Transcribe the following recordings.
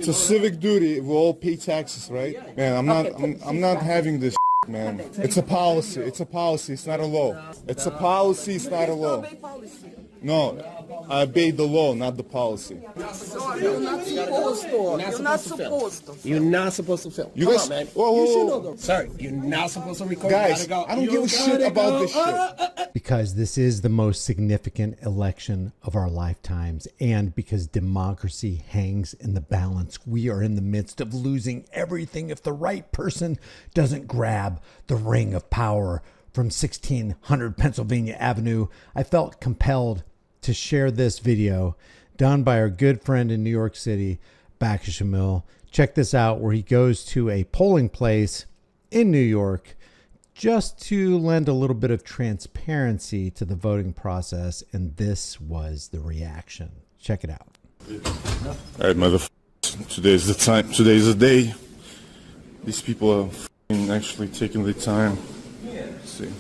It's a civic duty. We all pay taxes, right? Man, I'm not having this, man. It's a policy. It's a policy. It's not a law. It's a policy. It's not a law. No, I obey the law, not the policy. You're not supposed to. You're not supposed to. You're not supposed to film. You guys, Come on, man. whoa, You should whoa. know the. Sir, you're not supposed to record. Guys, I don't give a shit about this shit. Because this is the most significant election of our lifetimes, and because democracy hangs in the balance, we are in the midst of losing everything if the right person doesn't grab the ring of power from 1600 Pennsylvania Avenue. I felt compelled to share this video done by our good friend in New York City, Bakishamil. Check this out, where he goes to a polling place in New York just to lend a little bit of transparency to the voting process, and this was the reaction. Check it out. All right, motherfuckers. Today's the time. Today's the day. These people are actually taking the time. Let's see.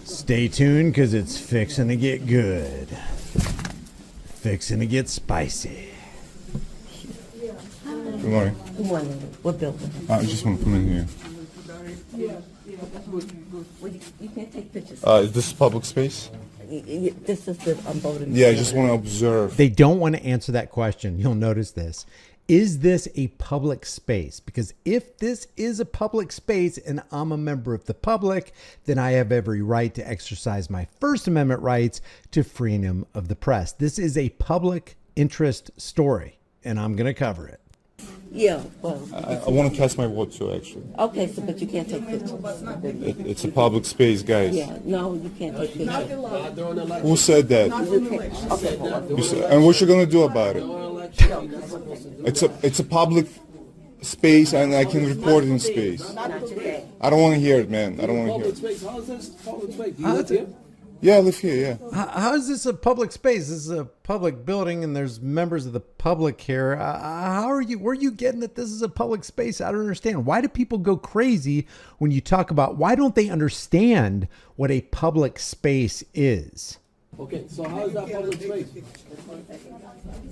Stay tuned, because it's fixing to get good. Fixing to get spicy. Good morning. Good morning. What building? I just want to come in here. Well, you can't take pictures. Is this public space? This is the voting. Yeah, I just want to observe. They don't want to answer that question. You'll notice this. Is this a public space? Because if this is a public space and I'm a member of the public, then I have every right to exercise my First Amendment rights to freedom of the press. This is a public interest story, and I'm going to cover it. Yeah, well. I want to cast my vote too, actually. Okay, so but you can't take pictures. It's a public space, guys. Yeah, no, you can't take pictures. Who said that? Okay, hold on. You said, and what you gonna do about it? It's a public space, and I can report it in space. Not today. I don't want to hear it, man. I don't want to hear it. Space. How is this public space? You live here? Yeah, I live here. Yeah. How is this a public space? This is a public building, and there's members of the public here. How are you? Where are you getting that this is a public space? I don't understand. Why do people go crazy when you talk about? Why don't they understand what a public space is? Okay, so how is that public space?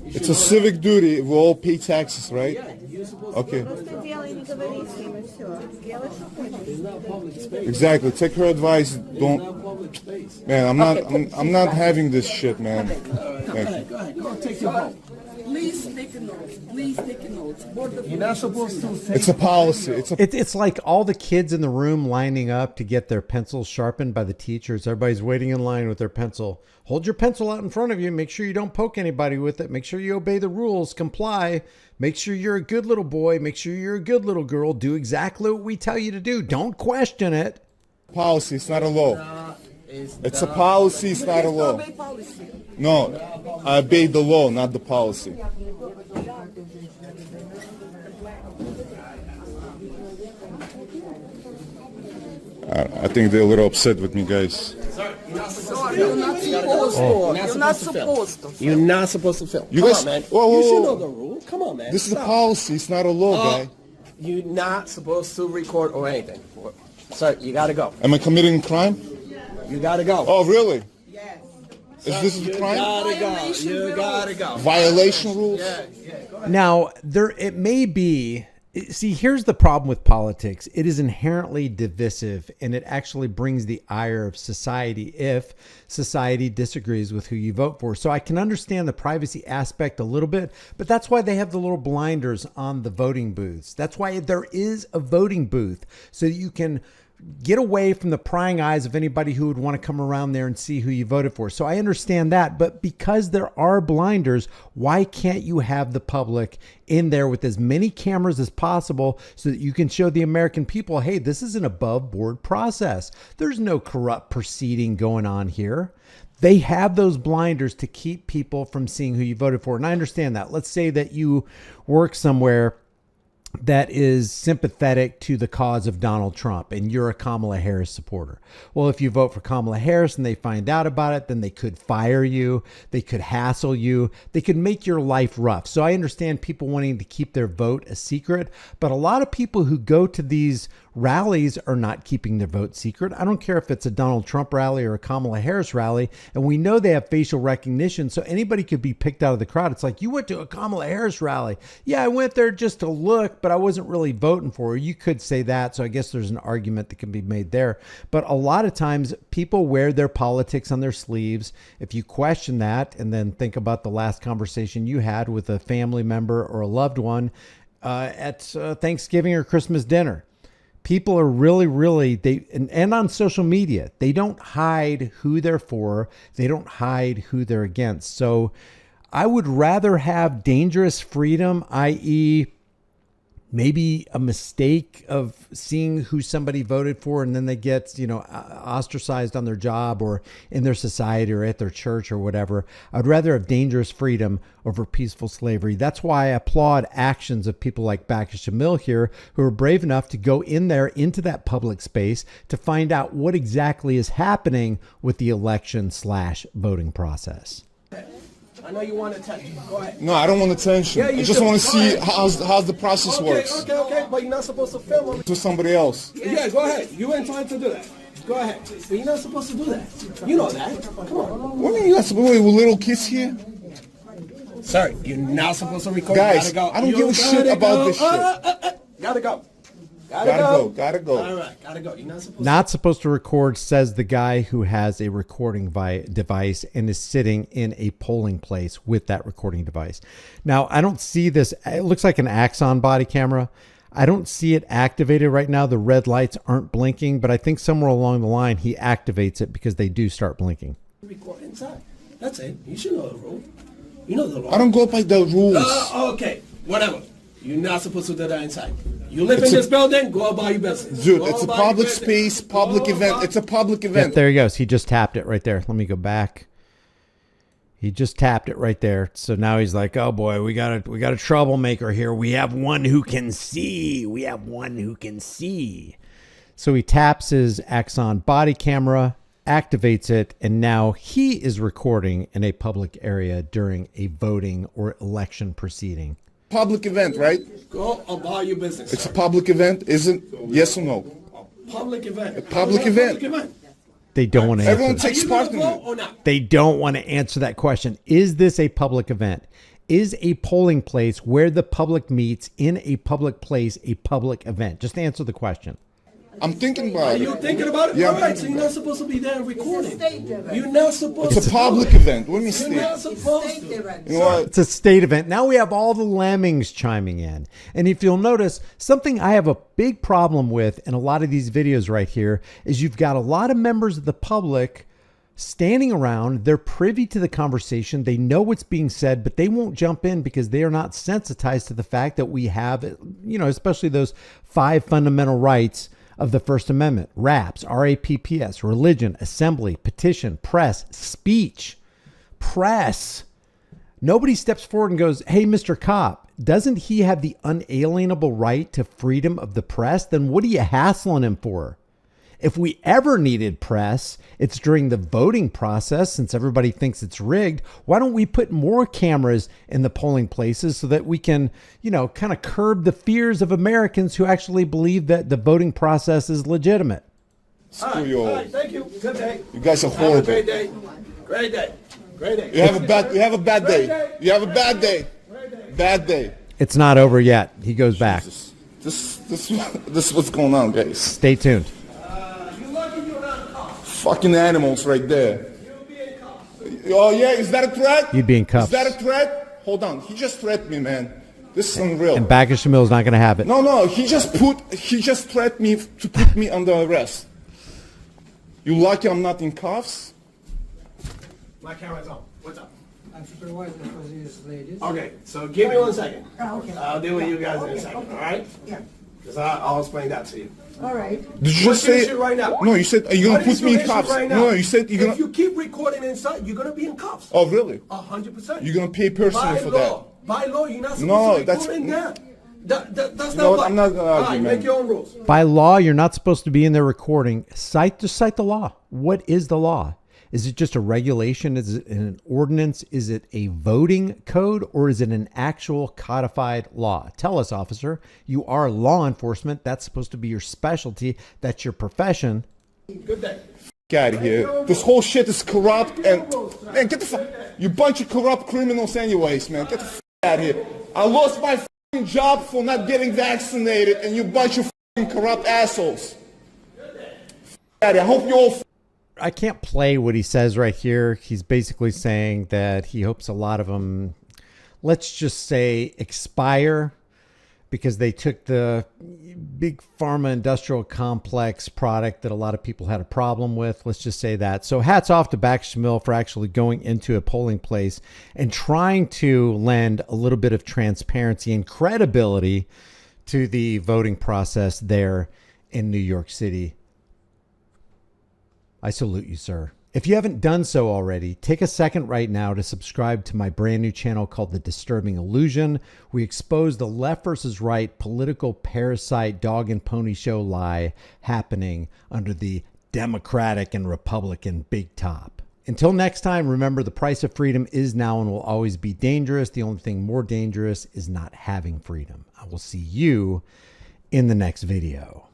It's a civic duty. We all pay taxes, right? Yeah, you're supposed Okay. Просто делай, не говори с ним, и все. Делай, что хочешь. It's not public space. Exactly. Take her advice. It's Don't, not public space. man. I'm not having this shit, man. Go Thank you. ahead, go take your vote. Please take notes. Please take notes. You're not supposed to say. It's a policy. It's like all the kids in the room lining up to get their pencils sharpened by the teachers. Everybody's waiting in line with their pencil. Hold your pencil out in front of you. Make sure you don't poke anybody with it. Make sure you obey the rules. Comply. Make sure you're a good little boy. Make sure you're a good little girl. Do exactly what we tell you to do. Don't question it. Policy. It's not a law. It's a policy. It's not a law. No, I obey the law, not the policy. I think they're a little upset with me, guys. You're not supposed to. You're not supposed to. You're not supposed to film. You Come guys- on, man. whoa, whoa, You should whoa. know the rule. Come on, man. This is a Stop. policy. It's not a law, guy. You're not supposed to record or anything. Sir, you gotta go. Am I committing a crime? You gotta go. Oh, really? Yes. Is this a You crime? gotta go. You gotta go. Violation rules? Now, it may be. See, here's the problem with politics. It is inherently divisive, and it actually brings the ire of society if society disagrees with who you vote for. So I can understand the privacy aspect a little bit, but that's why they have the little blinders on the voting booths. That's why there is a voting booth, so that you can get away from the prying eyes of anybody who would want to come around there and see who you voted for. So I understand that, but because there are blinders, why can't you have the public in there with as many cameras as possible so that you can show the American people, hey, this is an above board process. There's no corrupt proceeding going on here. They have those blinders to keep people from seeing who you voted for. And I understand that. Let's say that you work somewhere that is sympathetic to the cause of Donald Trump and you're a Kamala Harris supporter. Well, if you vote for Kamala Harris and they find out about it, then they could fire you. They could hassle you. They could make your life rough. So I understand people wanting to keep their vote a secret, but a lot of people who go to these rallies are not keeping their vote secret. I don't care if it's a Donald Trump rally or a Kamala Harris rally. And we know they have facial recognition. So anybody could be picked out of the crowd. It's like, you went to a Kamala Harris rally. Yeah, I went there just to look, but I wasn't really voting for her. You could say that. So I guess there's an argument that can be made there. But a lot of times people wear their politics on their sleeves. If you question that and then think about the last conversation you had with a family member or a loved one at Thanksgiving or Christmas dinner, people are really, and on social media, they don't hide who they're for. They don't hide who they're against. So I would rather have dangerous freedom, i.e., maybe a mistake of seeing who somebody voted for and then they get, ostracized on their job or in their society or at their church or whatever. I'd rather have dangerous freedom over peaceful slavery. That's why I applaud actions of people like Bakishamil here who are brave enough to go in there into that public space to find out what exactly is happening with the election/voting process. I know you want attention. Go ahead. No, I don't want attention. Yeah, I just want to see how's the process works. Okay, but you're not supposed to film them. To somebody else. Yeah, go ahead. You ain't trying to do that. Go ahead. But you're not supposed to do that. You know that. Come on. What do you mean you're not supposed to? With little kids here? Sorry, you're not supposed to record. Guys, gotta go. I don't give a shit about this shit. Gotta go. Gotta go. All right, gotta go. You're not supposed to record, says the guy who has a recording device and is sitting in a polling place with that recording device. Now, I don't see this. It looks like an Axon body camera. I don't see it activated right now. The red lights aren't blinking, but I think somewhere along the line he activates it because they do start blinking. record inside. That's it. You should know the rule. You know the law. I don't go by the rules. Okay, whatever. You're not supposed to do that inside. You live in this building, go about your business. Dude, it's a public space, public event. It's a public event. Yep, there he goes. He just tapped it right there. Let me go back. He just tapped it right there. So now he's like, "Oh boy, we got a troublemaker here. We have one who can see. We have one who can see." So he taps his Axon body camera, activates it, and now he is recording in a public area during a voting or election proceeding. Public event, right? Go about your business. It's a public event, isn't? Yes or no? Public event. A public event. They don't want to answer Everyone that. takes part in it. Or not? They don't want to answer that question. Is this a public event? Is a polling place where the public meets in a public place a public event? Just answer the question. I'm thinking about it. You're thinking about it? Yeah, All I'm right, thinking so you're about not supposed to be there recording. You're not supposed It's to. a public event. Let me You're see. not supposed to. You know what? It's a state event. Now we have all the lemmings chiming in. And if you'll notice, something I have a big problem with in a lot of these videos right here is you've got a lot of members of the public standing around. They're privy to the conversation. They know what's being said, but they won't jump in because they are not sensitized to the fact that we have, especially those 5 fundamental rights of the First Amendment: RAPS, RAPPS, religion, assembly, petition, press, speech, press. Nobody steps forward and goes, "Hey, Mr. Cop, doesn't he have the unalienable right to freedom of the press? Then what are you hassling him for?" If we ever needed press, it's during the voting process. Since everybody thinks it's rigged, why don't we put more cameras in the polling places so that we can, kind of curb the fears of Americans who actually believe that the voting process is legitimate? Screw you all. Thank you. Good day. You guys are Have a horrible. great day. Great day. Great day. You have a bad day. You have a bad day. Bad day. It's not over yet. He goes back. This is what's going on, guys. Stay tuned. Fucking animals right there. Oh yeah, is that a threat? You'd be in cuffs. Is that a threat? Hold on, he just threatened me, man. This is unreal. And Bakishamil is not going to have it. No, he just threatened me to put me under arrest. You lucky I'm not in cuffs? My camera's on. What's up? I'm supervising for these ladies. Okay, so give me 1 second. Okay. I'll deal with you guys in a second, all right? Yeah. Because I'll explain that to you. All right. Did you just What's your say? issue right now? No, you said you're gonna What is put me your in issue cuffs. right now? No, you said you're If gonna. you keep recording inside, you're gonna be in cuffs. Oh really? 100%. You're gonna pay personally By for law. By law, you're not supposed to that's record in there. That's know not what? I'm not gonna argue, man. Make your own rules. By law, you're not supposed to be in there recording. Just cite the law. What is the law? Is it just a regulation? Is it an ordinance? Is it a voting code? Or is it an actual codified law? Tell us, officer. You are law enforcement. That's supposed to be your specialty. That's your profession. Good day. Get out of here. This whole shit is corrupt and man, get the fuck. You bunch of corrupt criminals, anyways, man. Get the fuck out of here. I lost my fucking job for not getting vaccinated, and you bunch of fucking corrupt assholes. Out of here. I hope you all. I can't play what he says right here. He's basically saying that he hopes a lot of them, let's just say, expire because they took the big pharma industrial complex product that a lot of people had a problem with. Let's just say that. So hats off to Bakishamil for actually going into a polling place and trying to lend a little bit of transparency and credibility to the voting process there in New York City. I salute you, sir. If you haven't done so already, take a second right now to subscribe to my brand new channel called The Disturbing Illusion. We expose the left versus right political parasite dog and pony show lie happening under the Democratic and Republican big top. Until next time, remember the price of freedom is now and will always be dangerous. The only thing more dangerous is not having freedom. I will see you in the next video.